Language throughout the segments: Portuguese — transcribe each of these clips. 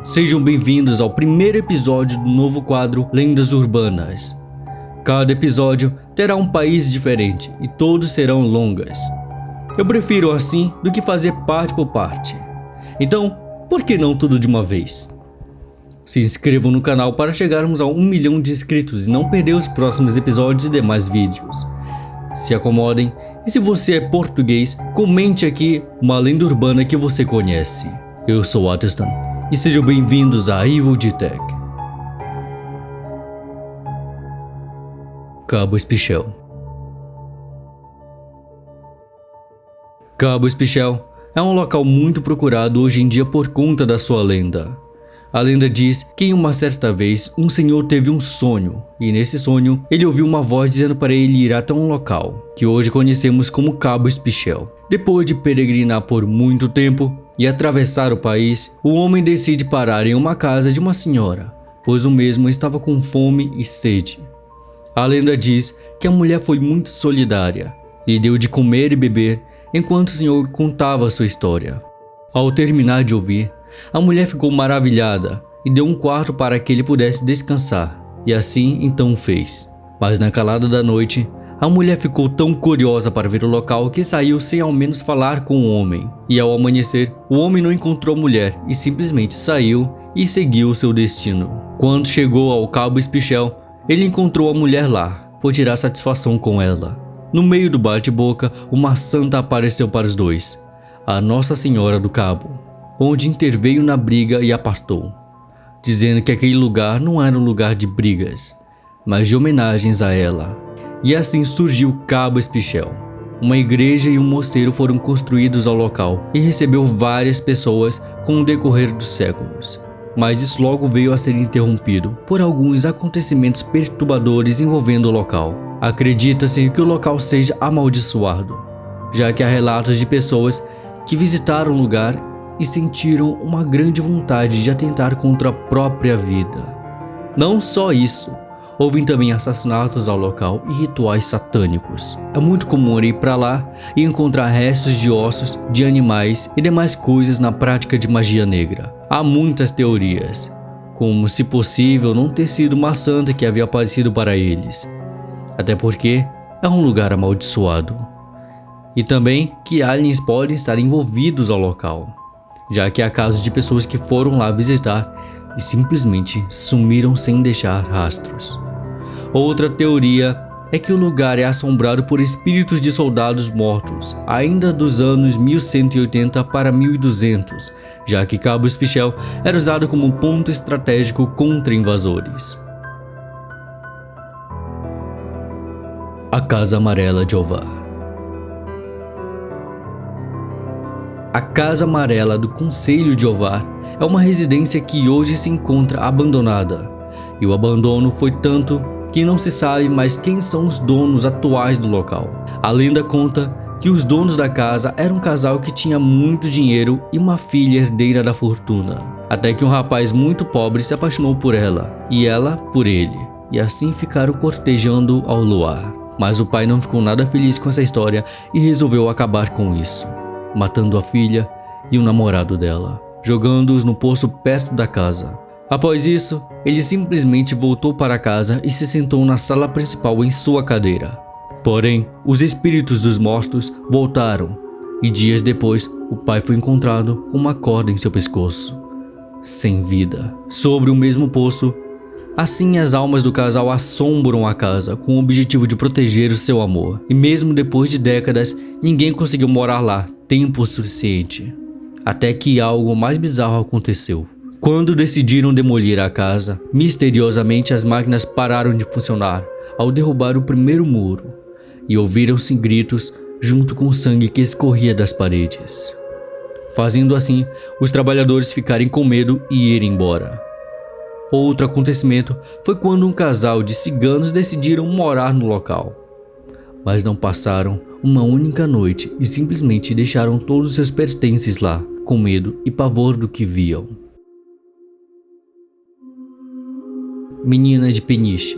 Sejam bem-vindos ao primeiro episódio do novo quadro Lendas Urbanas. Cada episódio terá um país diferente e todos serão longas. Eu prefiro assim do que fazer parte por parte. Então, por que não tudo de uma vez? Se inscrevam no canal para chegarmos a 1 milhão de inscritos e não perder os próximos episódios e demais vídeos. Se acomodem e se você é português, comente aqui uma lenda urbana que você conhece. Eu sou Atestan e sejam bem-vindos a Evil Tech. Cabo Espichel. Cabo Espichel é um local muito procurado hoje em dia por conta da sua lenda. A lenda diz que em uma certa vez um senhor teve um sonho e nesse sonho ele ouviu uma voz dizendo para ele ir até um local que hoje conhecemos como Cabo Espichel. Depois de peregrinar por muito tempo e atravessar o país, o homem decide parar em uma casa de uma senhora, pois o mesmo estava com fome e sede. A lenda diz que a mulher foi muito solidária e deu de comer e beber enquanto o senhor contava a sua história. Ao terminar de ouvir, a mulher ficou maravilhada e deu um quarto para que ele pudesse descansar, e assim então fez. Mas na calada da noite, a mulher ficou tão curiosa para ver o local que saiu sem ao menos falar com o homem. E ao amanhecer, o homem não encontrou a mulher e simplesmente saiu e seguiu o seu destino. Quando chegou ao Cabo Espichel, ele encontrou a mulher lá, foi tirar satisfação com ela. No meio do bate-boca, uma santa apareceu para os dois, a Nossa Senhora do Cabo, onde interveio na briga e apartou, dizendo que aquele lugar não era um lugar de brigas, mas de homenagens a ela. E assim surgiu Cabo Espichel. Uma igreja e um mosteiro foram construídos ao local e recebeu várias pessoas com o decorrer dos séculos. Mas isso logo veio a ser interrompido por alguns acontecimentos perturbadores envolvendo o local. Acredita-se que o local seja amaldiçoado, já que há relatos de pessoas que visitaram o lugar e sentiram uma grande vontade de atentar contra a própria vida. Não só isso, houve também assassinatos ao local e rituais satânicos. É muito comum ir para lá e encontrar restos de ossos de animais e demais coisas na prática de magia negra. Há muitas teorias, como se possível não ter sido uma santa que havia aparecido para eles, até porque é um lugar amaldiçoado. E também que aliens podem estar envolvidos ao local, já que há casos de pessoas que foram lá visitar e simplesmente sumiram sem deixar rastros. Outra teoria é que o lugar é assombrado por espíritos de soldados mortos, ainda dos anos 1180 para 1200, já que Cabo Espichel era usado como ponto estratégico contra invasores. A Casa Amarela de Ovar. A Casa Amarela do Concelho de Ovar é uma residência que hoje se encontra abandonada, e o abandono foi tanto que não se sabe mais quem são os donos atuais do local. A lenda conta que os donos da casa eram um casal que tinha muito dinheiro e uma filha herdeira da fortuna, até que um rapaz muito pobre se apaixonou por ela, e ela por ele, e assim ficaram cortejando ao luar. Mas o pai não ficou nada feliz com essa história e resolveu acabar com isso, matando a filha e o namorado dela, jogando-os no poço perto da casa. Após isso, ele simplesmente voltou para casa e se sentou na sala principal em sua cadeira. Porém, os espíritos dos mortos voltaram e dias depois, o pai foi encontrado com uma corda em seu pescoço, sem vida, sobre o mesmo poço. Assim, as almas do casal assombram a casa com o objetivo de proteger o seu amor. E mesmo depois de décadas, ninguém conseguiu morar lá tempo suficiente. Até que algo mais bizarro aconteceu. Quando decidiram demolir a casa, misteriosamente as máquinas pararam de funcionar ao derrubar o primeiro muro. E ouviram-se gritos junto com o sangue que escorria das paredes. Fazendo assim, os trabalhadores ficarem com medo e irem embora. Outro acontecimento foi quando um casal de ciganos decidiram morar no local, mas não passaram uma única noite e simplesmente deixaram todos os seus pertences lá, com medo e pavor do que viam. Menina de Peniche.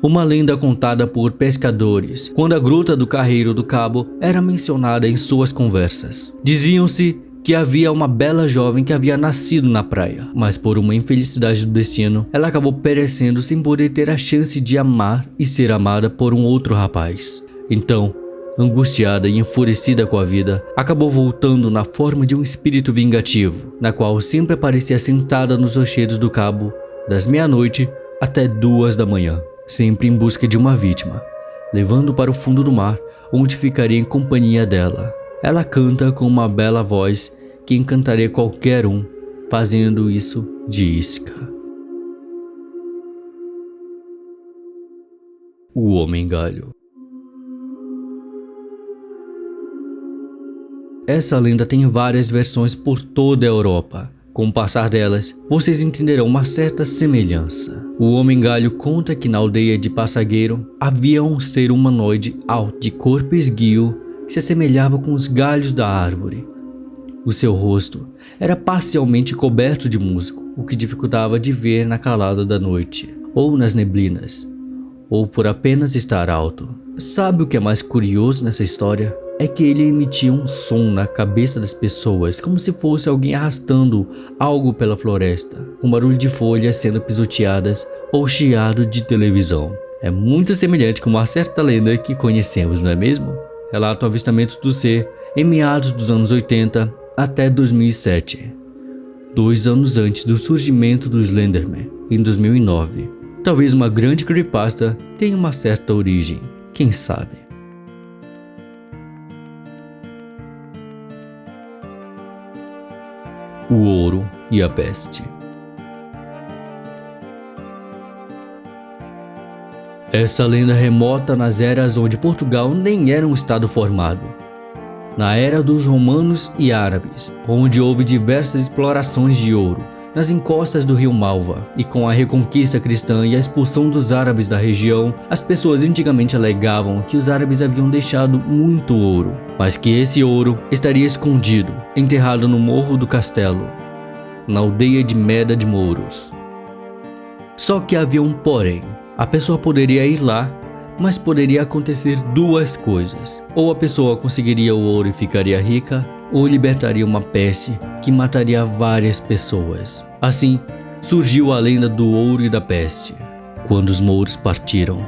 Uma lenda contada por pescadores, quando a Gruta do Carreiro do Cabo era mencionada em suas conversas. Diziam-se que havia uma bela jovem que havia nascido na praia, mas por uma infelicidade do destino, ela acabou perecendo sem poder ter a chance de amar e ser amada por um outro rapaz. Então, angustiada e enfurecida com a vida, acabou voltando na forma de um espírito vingativo, na qual sempre aparecia sentada nos rochedos do cabo, das meia-noite até 2 da manhã, sempre em busca de uma vítima, levando para o fundo do mar, onde ficaria em companhia dela. Ela canta com uma bela voz que encantaria qualquer um, fazendo isso de isca. O Homem-Galho. Essa lenda tem várias versões por toda a Europa. Com o passar delas, vocês entenderão uma certa semelhança. O Homem-Galho conta que na aldeia de Passagueiro havia um ser humanoide alto, de corpo esguio, que se assemelhava com os galhos da árvore. O seu rosto era parcialmente coberto de musgo, o que dificultava de ver na calada da noite, ou nas neblinas, ou por apenas estar alto. Sabe o que é mais curioso nessa história? É que ele emitia um som na cabeça das pessoas, como se fosse alguém arrastando algo pela floresta, com barulho de folhas sendo pisoteadas ou chiado de televisão. É muito semelhante com uma certa lenda que conhecemos, não é mesmo? Relata o avistamento do ser em meados dos anos 80 até 2007, 2 anos antes do surgimento do Slenderman, em 2009. Talvez uma grande creepypasta tenha uma certa origem, quem sabe? O ouro e a peste. Essa lenda remota nas eras onde Portugal nem era um estado formado. Na era dos romanos e árabes, onde houve diversas explorações de ouro, nas encostas do rio Malva, e com a reconquista cristã e a expulsão dos árabes da região, as pessoas antigamente alegavam que os árabes haviam deixado muito ouro, mas que esse ouro estaria escondido, enterrado no Morro do Castelo, na aldeia de Meda de Mouros. Só que havia um porém. A pessoa poderia ir lá, mas poderia acontecer 2 coisas. Ou a pessoa conseguiria o ouro e ficaria rica, ou libertaria uma peste que mataria várias pessoas. Assim, surgiu a lenda do ouro e da peste. Quando os mouros partiram,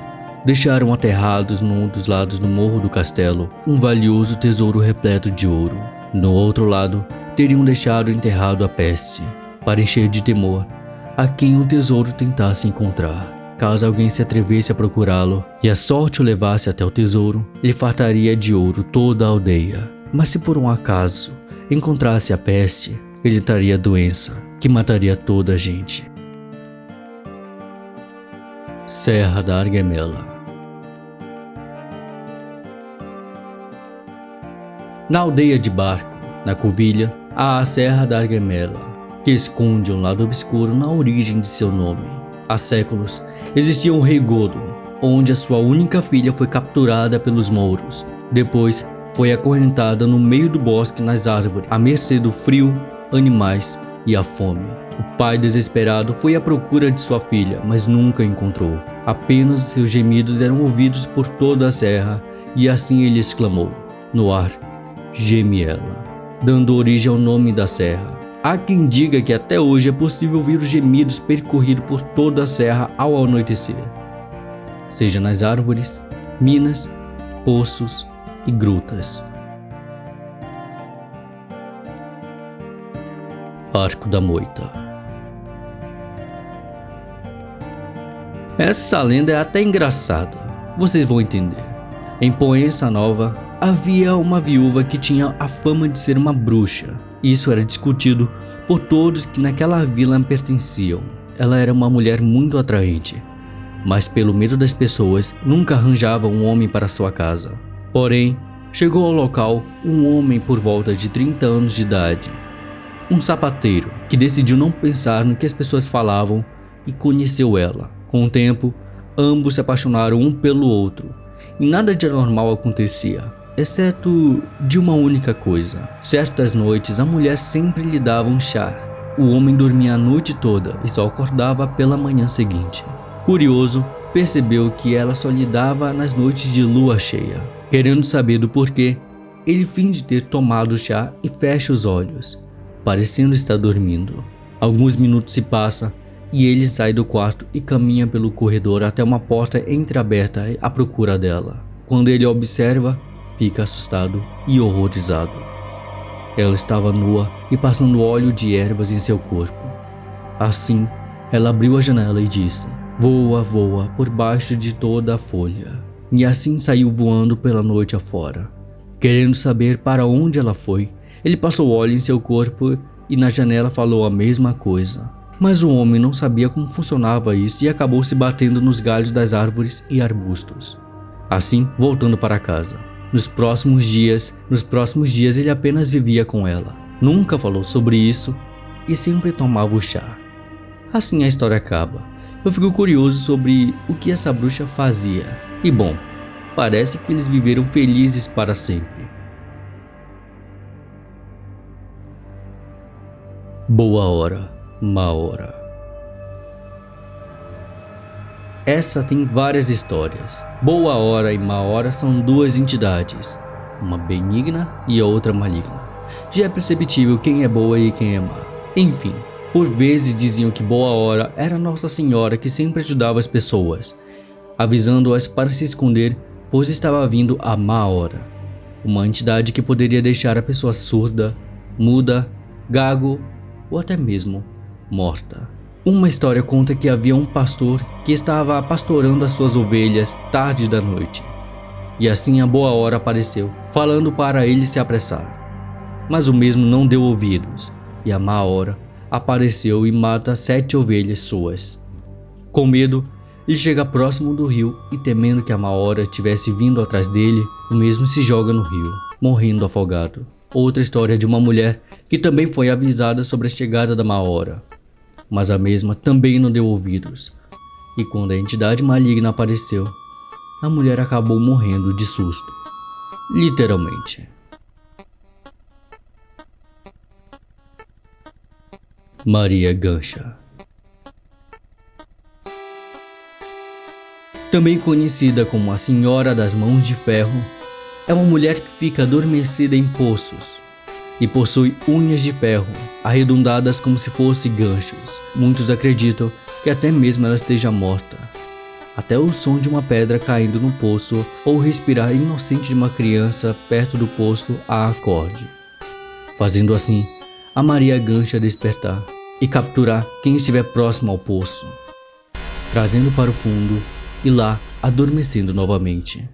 deixaram aterrados num dos lados do Morro do Castelo um valioso tesouro repleto de ouro. No outro lado, teriam deixado enterrado a peste, para encher de temor a quem o tesouro tentasse encontrar. Caso alguém se atrevesse a procurá-lo e a sorte o levasse até o tesouro, ele fartaria de ouro toda a aldeia. Mas se por um acaso encontrasse a peste, ele traria a doença que mataria toda a gente. Serra da Argamela. Na aldeia de Barco, na Covilha, há a Serra da Argamela, que esconde um lado obscuro na origem de seu nome. Há séculos, existia um rei godo, onde a sua única filha foi capturada pelos mouros. Depois, foi acorrentada no meio do bosque nas árvores, à mercê do frio, animais e a fome. O pai, desesperado, foi à procura de sua filha, mas nunca a encontrou. Apenas seus gemidos eram ouvidos por toda a serra, e assim ele exclamou: no ar, geme ela, dando origem ao nome da serra. Há quem diga que até hoje é possível ouvir os gemidos percorridos por toda a serra ao anoitecer, seja nas árvores, minas, poços e grutas. Arco da Moita. Essa lenda é até engraçada, vocês vão entender. Em Poença Nova, havia uma viúva que tinha a fama de ser uma bruxa. Isso era discutido por todos que naquela vila pertenciam. Ela era uma mulher muito atraente, mas pelo medo das pessoas, nunca arranjava um homem para sua casa. Porém, chegou ao local um homem por volta de 30 anos de idade, um sapateiro, que decidiu não pensar no que as pessoas falavam e conheceu ela. Com o tempo, ambos se apaixonaram um pelo outro, e nada de anormal acontecia, exceto de uma única coisa. Certas noites, a mulher sempre lhe dava um chá. O homem dormia a noite toda e só acordava pela manhã seguinte. Curioso, percebeu que ela só lhe dava nas noites de lua cheia. Querendo saber do porquê, ele finge ter tomado o chá e fecha os olhos, parecendo estar dormindo. Alguns minutos se passam e ele sai do quarto e caminha pelo corredor até uma porta entreaberta à procura dela. Quando ele a observa, fica assustado e horrorizado. Ela estava nua e passando óleo de ervas em seu corpo. Assim, ela abriu a janela e disse: "Voa, voa por baixo de toda a folha." E assim saiu voando pela noite afora. Querendo saber para onde ela foi, ele passou óleo em seu corpo e na janela falou a mesma coisa. Mas o homem não sabia como funcionava isso e acabou se batendo nos galhos das árvores e arbustos. Assim, voltando para casa. Nos próximos dias ele apenas vivia com ela. Nunca falou sobre isso e sempre tomava o chá. Assim a história acaba. Eu fico curioso sobre o que essa bruxa fazia. E bom, parece que eles viveram felizes para sempre. Boa hora, má hora. Essa tem várias histórias. Boa hora e má hora são duas entidades, uma benigna e a outra maligna. Já é perceptível quem é boa e quem é má. Enfim, por vezes diziam que boa hora era Nossa Senhora que sempre ajudava as pessoas, avisando-as para se esconder, pois estava vindo a má hora. Uma entidade que poderia deixar a pessoa surda, muda, gago ou até mesmo morta. Uma história conta que havia um pastor que estava pastorando as suas ovelhas tarde da noite. E assim a boa hora apareceu, falando para ele se apressar. Mas o mesmo não deu ouvidos, e a má hora apareceu e mata 7 ovelhas suas. Com medo, ele chega próximo do rio e, temendo que a má hora tivesse vindo atrás dele, o mesmo se joga no rio, morrendo afogado. Outra história de uma mulher que também foi avisada sobre a chegada da má hora, mas a mesma também não deu ouvidos. E quando a entidade maligna apareceu, a mulher acabou morrendo de susto. Literalmente. Maria Gancha. Também conhecida como a Senhora das Mãos de Ferro, é uma mulher que fica adormecida em poços e possui unhas de ferro arredondadas como se fossem ganchos. Muitos acreditam que até mesmo ela esteja morta. Até o som de uma pedra caindo no poço ou respirar inocente de uma criança perto do poço a acorde, fazendo assim a Maria Gancha despertar e capturar quem estiver próximo ao poço, trazendo para o fundo e lá adormecendo novamente.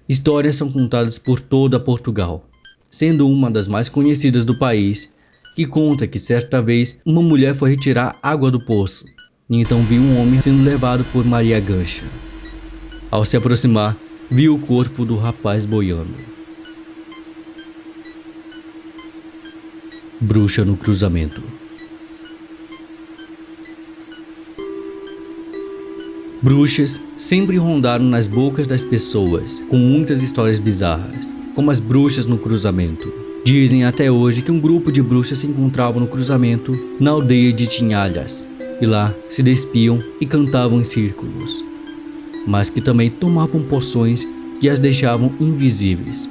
Histórias são contadas por toda Portugal, sendo uma das mais conhecidas do país, que conta que certa vez uma mulher foi retirar água do poço e então viu um homem sendo levado por Maria Gancha. Ao se aproximar, viu o corpo do rapaz boiando. Bruxa no cruzamento. Bruxas sempre rondaram nas bocas das pessoas, com muitas histórias bizarras, como as bruxas no cruzamento. Dizem até hoje que um grupo de bruxas se encontrava no cruzamento, na aldeia de Tinhalhas, e lá se despiam e cantavam em círculos, mas que também tomavam poções que as deixavam invisíveis.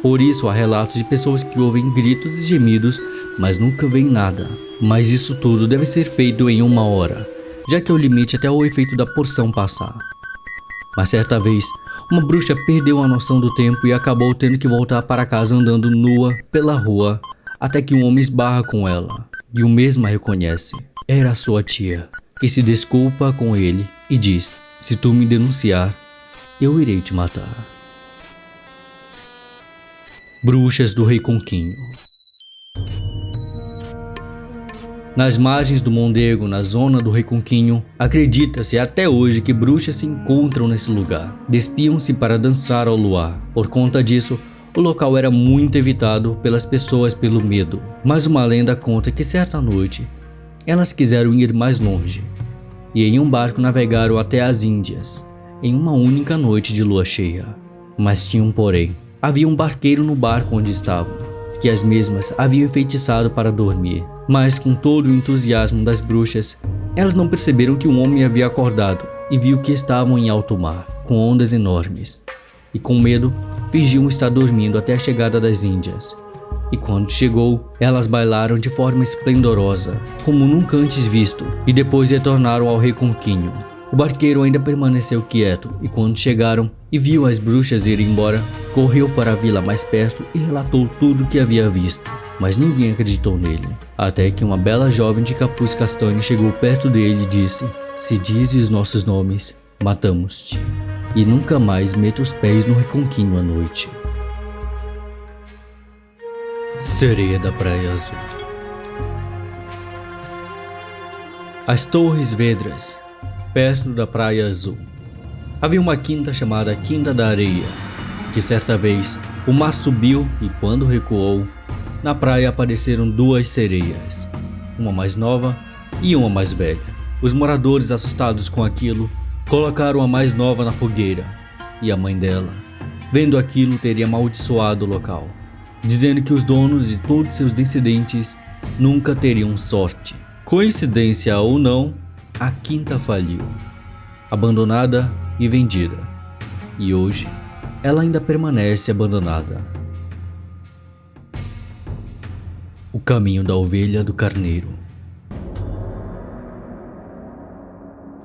Por isso há relatos de pessoas que ouvem gritos e gemidos, mas nunca veem nada. Mas isso tudo deve ser feito em 1 hora, já que é o limite até o efeito da porção passar. Mas certa vez, uma bruxa perdeu a noção do tempo e acabou tendo que voltar para casa andando nua pela rua, até que um homem esbarra com ela, e o mesmo a reconhece. Era sua tia, que se desculpa com ele e diz: "Se tu me denunciar, eu irei te matar." Bruxas do Reconquinho. Nas margens do Mondego, na zona do Reconquinho, acredita-se até hoje que bruxas se encontram nesse lugar. Despiam-se para dançar ao luar. Por conta disso, o local era muito evitado pelas pessoas pelo medo. Mas uma lenda conta que certa noite, elas quiseram ir mais longe e em um barco navegaram até as Índias, em uma única noite de lua cheia. Mas tinha um porém. Havia um barqueiro no barco onde estavam, que as mesmas haviam enfeitiçado para dormir. Mas com todo o entusiasmo das bruxas, elas não perceberam que um homem havia acordado e viu que estavam em alto mar, com ondas enormes. E com medo, fingiam estar dormindo até a chegada das índias. E quando chegou, elas bailaram de forma esplendorosa, como nunca antes visto, e depois retornaram ao reconquinho. O barqueiro ainda permaneceu quieto, e quando chegaram e viu as bruxas irem embora, correu para a vila mais perto e relatou tudo o que havia visto. Mas ninguém acreditou nele, até que uma bela jovem de capuz castanho chegou perto dele e disse: "Se dizes nossos nomes, matamos-te, e nunca mais meta os pés no reconquinho à noite." Sereia da Praia Azul. As Torres Vedras, perto da Praia Azul, havia uma quinta chamada Quinta da Areia, que certa vez o mar subiu e quando recuou, na praia apareceram duas sereias, uma mais nova e uma mais velha. Os moradores, assustados com aquilo, colocaram a mais nova na fogueira, e a mãe dela, vendo aquilo, teria amaldiçoado o local, dizendo que os donos e todos seus descendentes nunca teriam sorte. Coincidência ou não, a quinta faliu, abandonada e vendida, e hoje ela ainda permanece abandonada. O caminho da ovelha do carneiro.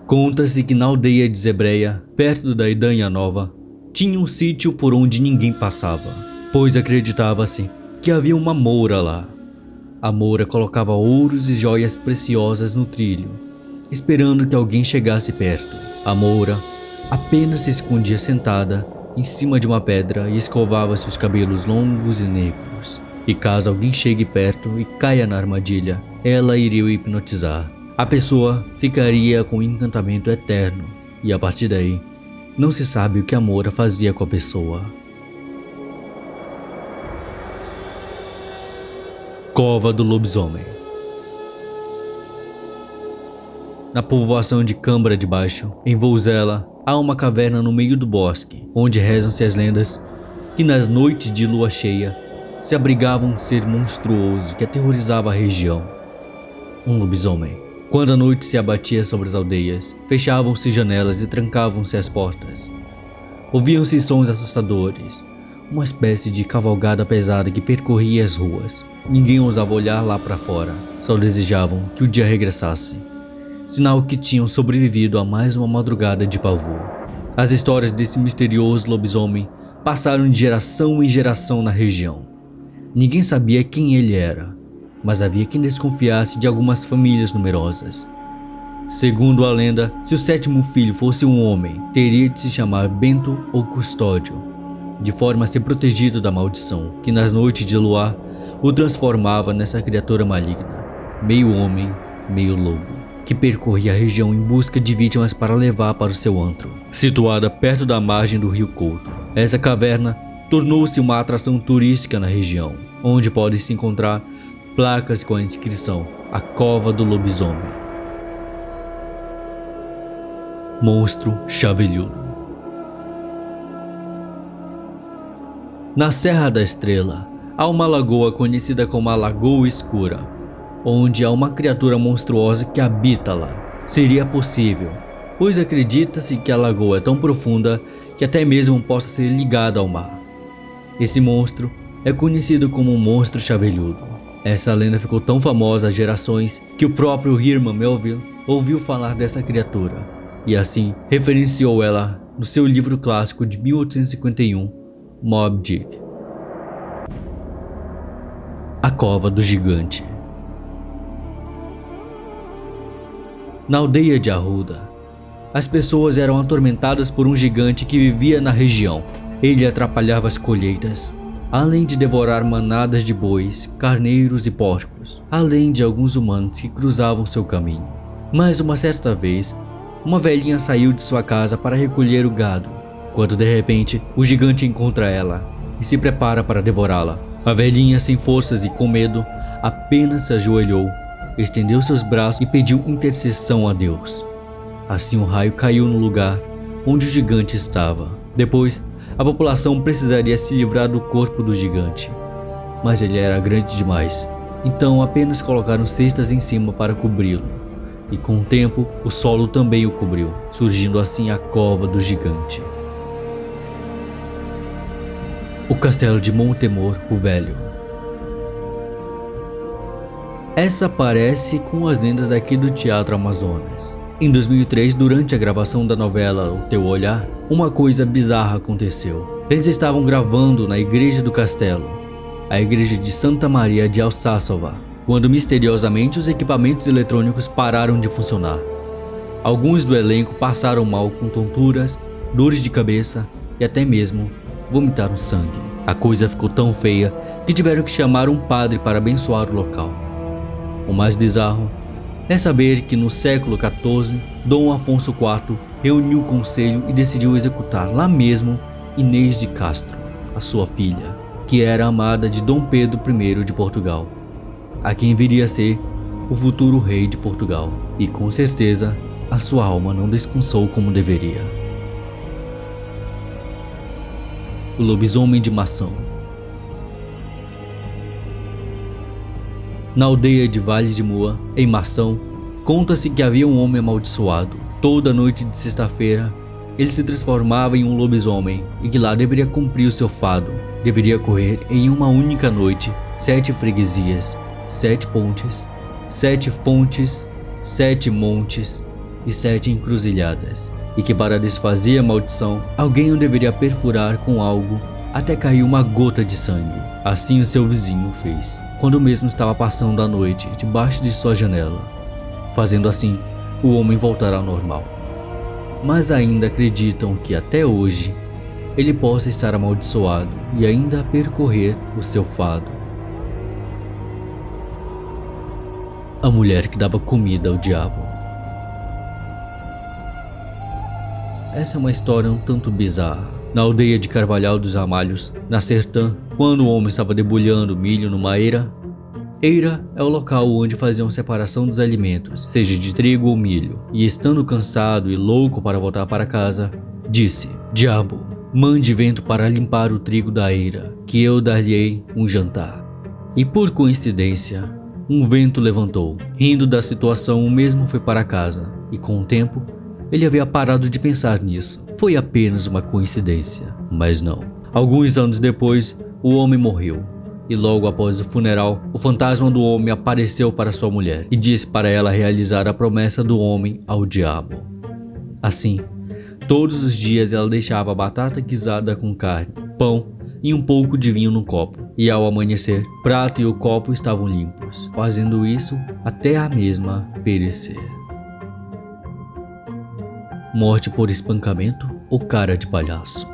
Conta-se que na aldeia de Zebreia, perto da Idanha Nova, tinha um sítio por onde ninguém passava, pois acreditava-se que havia uma moura lá. A moura colocava ouros e joias preciosas no trilho, esperando que alguém chegasse perto. A moura apenas se escondia sentada em cima de uma pedra e escovava seus cabelos longos e negros. E caso alguém chegue perto e caia na armadilha, ela iria o hipnotizar. A pessoa ficaria com um encantamento eterno, e a partir daí, não se sabe o que a moura fazia com a pessoa. Cova do Lobisomem. Na povoação de Câmara de Baixo, em Vouzela, há uma caverna no meio do bosque, onde rezam-se as lendas que nas noites de lua cheia se abrigava um ser monstruoso que aterrorizava a região, um lobisomem. Quando a noite se abatia sobre as aldeias, fechavam-se janelas e trancavam-se as portas. Ouviam-se sons assustadores, uma espécie de cavalgada pesada que percorria as ruas. Ninguém ousava olhar lá para fora, só desejavam que o dia regressasse, sinal que tinham sobrevivido a mais uma madrugada de pavor. As histórias desse misterioso lobisomem passaram de geração em geração na região. Ninguém sabia quem ele era, mas havia quem desconfiasse de algumas famílias numerosas. Segundo a lenda, se o sétimo filho fosse um homem, teria de se chamar Bento ou Custódio, de forma a ser protegido da maldição, que nas noites de luar o transformava nessa criatura maligna, meio homem, meio lobo, que percorria a região em busca de vítimas para levar para o seu antro. Situada perto da margem do rio Couto, essa caverna tornou-se uma atração turística na região, onde podem se encontrar placas com a inscrição A Cova do Lobisomem. Monstro Chavelhudo. Na Serra da Estrela, há uma lagoa conhecida como a Lagoa Escura, onde há uma criatura monstruosa que habita lá. Seria possível, pois acredita-se que a lagoa é tão profunda que até mesmo possa ser ligada ao mar. Esse monstro é conhecido como o Monstro Chavelhudo. Essa lenda ficou tão famosa há gerações que o próprio Herman Melville ouviu falar dessa criatura e assim referenciou ela no seu livro clássico de 1851, Moby Dick. A Cova do Gigante. Na aldeia de Arruda, as pessoas eram atormentadas por um gigante que vivia na região. Ele atrapalhava as colheitas, além de devorar manadas de bois, carneiros e porcos, além de alguns humanos que cruzavam seu caminho. Mas uma certa vez, uma velhinha saiu de sua casa para recolher o gado, quando de repente o gigante encontra ela e se prepara para devorá-la. A velhinha, sem forças e com medo, apenas se ajoelhou, estendeu seus braços e pediu intercessão a Deus. Assim o raio caiu no lugar onde o gigante estava. Depois, a população precisaria se livrar do corpo do gigante, mas ele era grande demais, então apenas colocaram cestas em cima para cobri-lo, e com o tempo o solo também o cobriu, surgindo assim a Cova do Gigante. O Castelo de Montemor o Velho. Essa parece com as lendas daqui do Teatro Amazonas. Em 2003, durante a gravação da novela O Teu Olhar, uma coisa bizarra aconteceu. Eles estavam gravando na igreja do castelo, a igreja de Santa Maria de Alsáçova, quando misteriosamente os equipamentos eletrônicos pararam de funcionar. Alguns do elenco passaram mal com tonturas, dores de cabeça e até mesmo vomitaram sangue. A coisa ficou tão feia que tiveram que chamar um padre para abençoar o local. O mais bizarro é saber que no século XIV, Dom Afonso IV reuniu o conselho e decidiu executar lá mesmo Inês de Castro, a sua filha, que era amada de Dom Pedro I de Portugal, a quem viria a ser o futuro rei de Portugal, e com certeza a sua alma não descansou como deveria. O lobisomem de Mação. Na aldeia de Vale de Moa, em Mação, conta-se que havia um homem amaldiçoado. Toda noite de sexta-feira, ele se transformava em um lobisomem e que lá deveria cumprir o seu fado. Deveria correr em uma única noite 7 freguesias, 7 pontes, 7 fontes, 7 montes e 7 encruzilhadas. E que para desfazer a maldição, alguém o deveria perfurar com algo até cair uma gota de sangue. Assim o seu vizinho fez, quando mesmo estava passando a noite debaixo de sua janela. Fazendo assim, o homem voltará ao normal. Mas ainda acreditam que até hoje ele possa estar amaldiçoado e ainda percorrer o seu fado. A mulher que dava comida ao diabo. Essa é uma história um tanto bizarra. Na aldeia de Carvalhal dos Ramalhos, na Sertã, quando o homem estava debulhando milho numa eira. Eira é o local onde faziam separação dos alimentos, seja de trigo ou milho. E estando cansado e louco para voltar para casa, disse: Diabo, mande vento para limpar o trigo da eira, que eu dar-lhe-ei um jantar. E por coincidência, um vento levantou. Rindo da situação, o mesmo foi para casa, e com o tempo, ele havia parado de pensar nisso. Foi apenas uma coincidência, mas não. Alguns anos depois, o homem morreu. E logo após o funeral, o fantasma do homem apareceu para sua mulher e disse para ela realizar a promessa do homem ao diabo. Assim, todos os dias ela deixava batata guisada com carne, pão e um pouco de vinho no copo. E ao amanhecer, o prato e o copo estavam limpos, fazendo isso até a mesma perecer. Morte por espancamento ou cara de palhaço.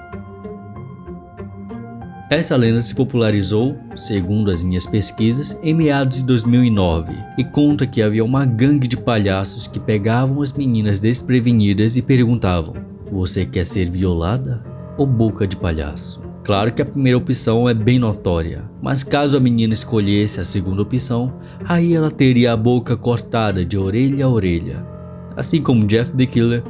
Essa lenda se popularizou, segundo as minhas pesquisas, em meados de 2009 e conta que havia uma gangue de palhaços que pegavam as meninas desprevenidas e perguntavam: você quer ser violada ou boca de palhaço? Claro que a primeira opção é bem notória, mas caso a menina escolhesse a segunda opção, aí ela teria a boca cortada de orelha a orelha, assim como Jeff the Killer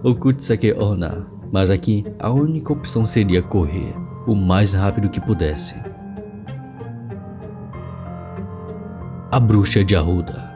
ou Kutsake Onna. Mas aqui a única opção seria correr o mais rápido que pudesse. A Bruxa de Arruda.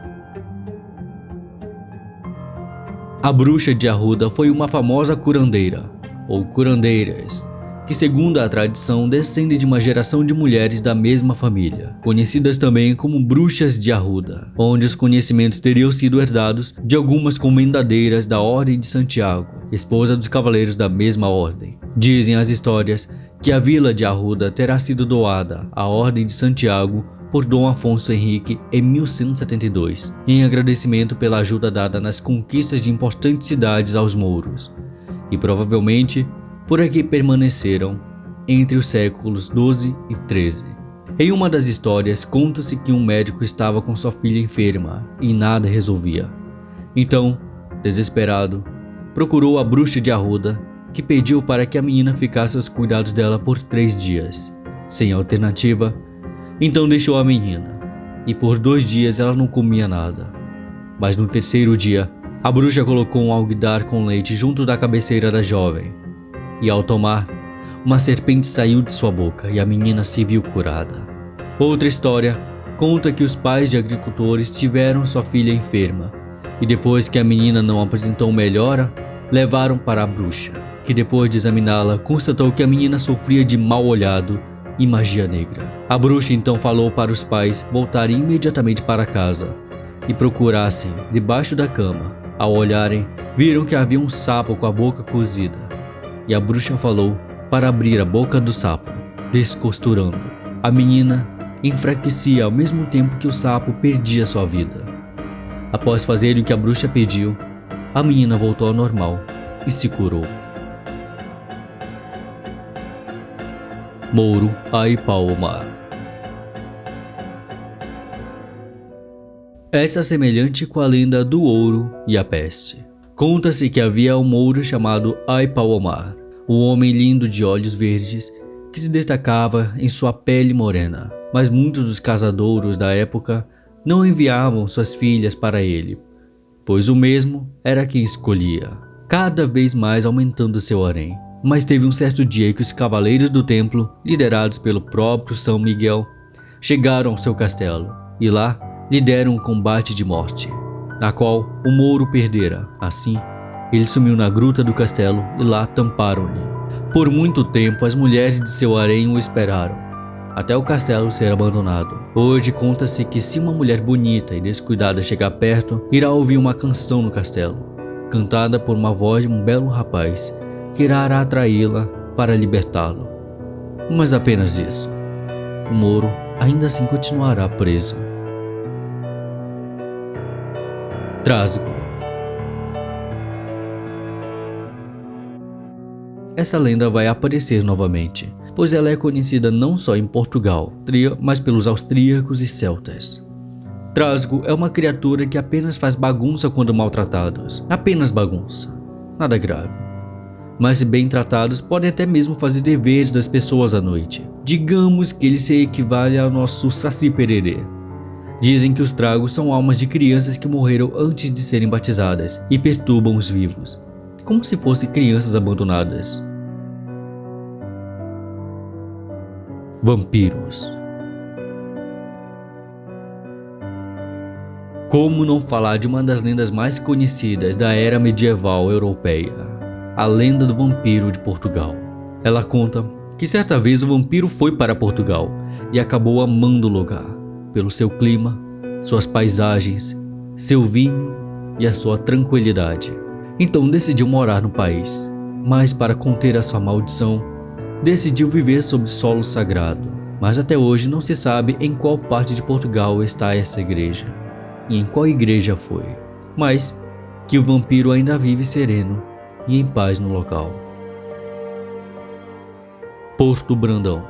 A Bruxa de Arruda foi uma famosa curandeira, ou curandeiras, que segundo a tradição descende de uma geração de mulheres da mesma família, conhecidas também como Bruxas de Arruda, onde os conhecimentos teriam sido herdados de algumas comendadeiras da Ordem de Santiago, esposa dos cavaleiros da mesma ordem. Dizem as histórias que a vila de Arruda terá sido doada à Ordem de Santiago por Dom Afonso Henrique em 1172, em agradecimento pela ajuda dada nas conquistas de importantes cidades aos mouros, e provavelmente por aqui permaneceram entre os séculos 12 e 13. Em uma das histórias, conta-se que um médico estava com sua filha enferma e nada resolvia. Então, desesperado, procurou a Bruxa de Arruda, que pediu para que a menina ficasse aos cuidados dela por 3 dias. Sem alternativa, então deixou a menina, e por 2 dias ela não comia nada. Mas no 3º dia, a bruxa colocou um alguidar com leite junto da cabeceira da jovem, e ao tomar, uma serpente saiu de sua boca e a menina se viu curada. Outra história conta que os pais de agricultores tiveram sua filha enferma, e depois que a menina não apresentou melhora, levaram para a bruxa, que depois de examiná-la constatou que a menina sofria de mal olhado e magia negra. A bruxa então falou para os pais voltarem imediatamente para casa e procurassem debaixo da cama. Ao olharem, viram que havia um sapo com a boca cozida, e a bruxa falou para abrir a boca do sapo, descosturando. A menina enfraquecia ao mesmo tempo que o sapo perdia sua vida. Após fazerem o que a bruxa pediu, a menina voltou ao normal e se curou. Mouro Aipauomar. Essa é semelhante com a lenda do ouro e a peste. Conta-se que havia um mouro chamado Aipauomar, um homem lindo de olhos verdes que se destacava em sua pele morena, mas muitos dos casadouros da época não enviavam suas filhas para ele, pois o mesmo era quem escolhia, cada vez mais aumentando seu harém. Mas teve um certo dia que os cavaleiros do templo, liderados pelo próprio São Miguel, chegaram ao seu castelo e lá lhe deram um combate de morte, na qual o mouro perdera. Assim, ele sumiu na gruta do castelo e lá tamparam-lhe. Por muito tempo as mulheres de seu harém o esperaram, até o castelo ser abandonado. Hoje conta-se que se uma mulher bonita e descuidada chegar perto, irá ouvir uma canção no castelo, cantada por uma voz de um belo rapaz, que irá atraí-la para libertá-lo. Mas apenas isso. O mouro ainda assim continuará preso. Trasgo. Essa lenda vai aparecer novamente, pois ela é conhecida não só em Portugal, mas pelos austríacos e celtas. Trasgo é uma criatura que apenas faz bagunça quando maltratados. Apenas bagunça. Nada grave. Mas se bem tratados, podem até mesmo fazer deveres das pessoas à noite. Digamos que ele se equivale ao nosso Saci Pererê. Dizem que os tragos são almas de crianças que morreram antes de serem batizadas e perturbam os vivos, como se fossem crianças abandonadas. Vampiros. Como não falar de uma das lendas mais conhecidas da era medieval europeia, a lenda do vampiro de Portugal. Ela conta que certa vez o vampiro foi para Portugal e acabou amando o lugar, pelo seu clima, suas paisagens, seu vinho e a sua tranquilidade. Então decidiu morar no país, mas para conter a sua maldição, decidiu viver sob solo sagrado. Mas até hoje não se sabe em qual parte de Portugal está essa igreja e em qual igreja foi, mas que o vampiro ainda vive sereno e em paz no local. Porto Brandão.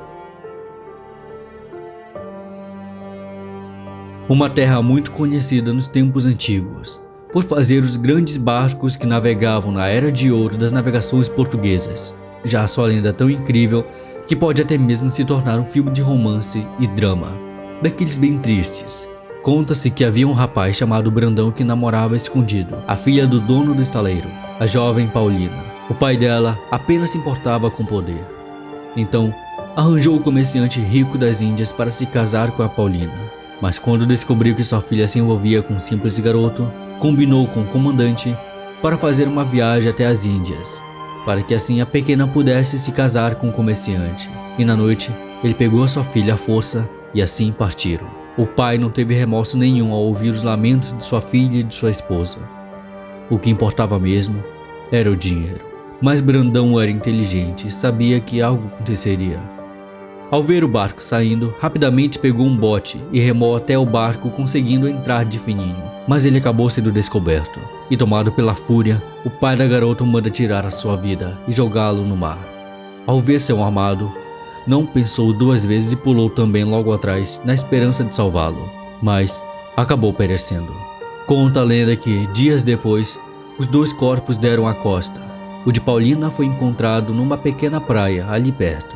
Uma terra muito conhecida nos tempos antigos, por fazer os grandes barcos que navegavam na Era de Ouro das navegações portuguesas. Já a sua lenda é tão incrível que pode até mesmo se tornar um filme de romance e drama, daqueles bem tristes. Conta-se que havia um rapaz chamado Brandão que namorava escondido a filha do dono do estaleiro, a jovem Paulina. O pai dela apenas se importava com poder. Então, arranjou o comerciante rico das Índias para se casar com a Paulina. Mas quando descobriu que sua filha se envolvia com um simples garoto, combinou com o comandante para fazer uma viagem até as Índias, para que assim a pequena pudesse se casar com o comerciante. E na noite, ele pegou a sua filha à força e assim partiram. O pai não teve remorso nenhum ao ouvir os lamentos de sua filha e de sua esposa. O que importava mesmo era o dinheiro. Mas Brandão era inteligente e sabia que algo aconteceria. Ao ver o barco saindo, rapidamente pegou um bote e remou até o barco, conseguindo entrar de fininho. Mas ele acabou sendo descoberto, e tomado pela fúria, o pai da garota manda tirar a sua vida e jogá-lo no mar. Ao ver seu amado, não pensou duas vezes e pulou também logo atrás, na esperança de salvá-lo, mas acabou perecendo. Conta a lenda que, dias depois, os dois corpos deram à costa. O de Paulina foi encontrado numa pequena praia ali perto.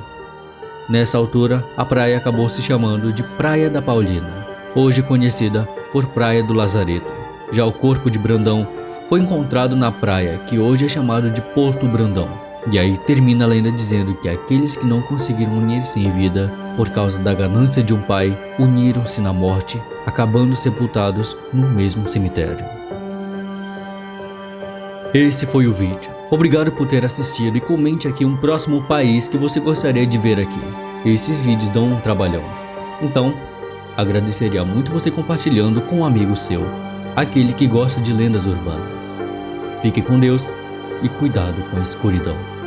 Nessa altura, a praia acabou se chamando de Praia da Paulina, hoje conhecida por Praia do Lazareto. Já o corpo de Brandão foi encontrado na praia, que hoje é chamado de Porto Brandão. E aí termina a lenda dizendo que aqueles que não conseguiram unir-se em vida por causa da ganância de um pai, uniram-se na morte, acabando sepultados no mesmo cemitério. Esse foi o vídeo. Obrigado por ter assistido e comente aqui um próximo país que você gostaria de ver aqui. Esses vídeos dão um trabalhão. Então, agradeceria muito você compartilhando com um amigo seu, aquele que gosta de lendas urbanas. Fique com Deus e cuidado com a escuridão.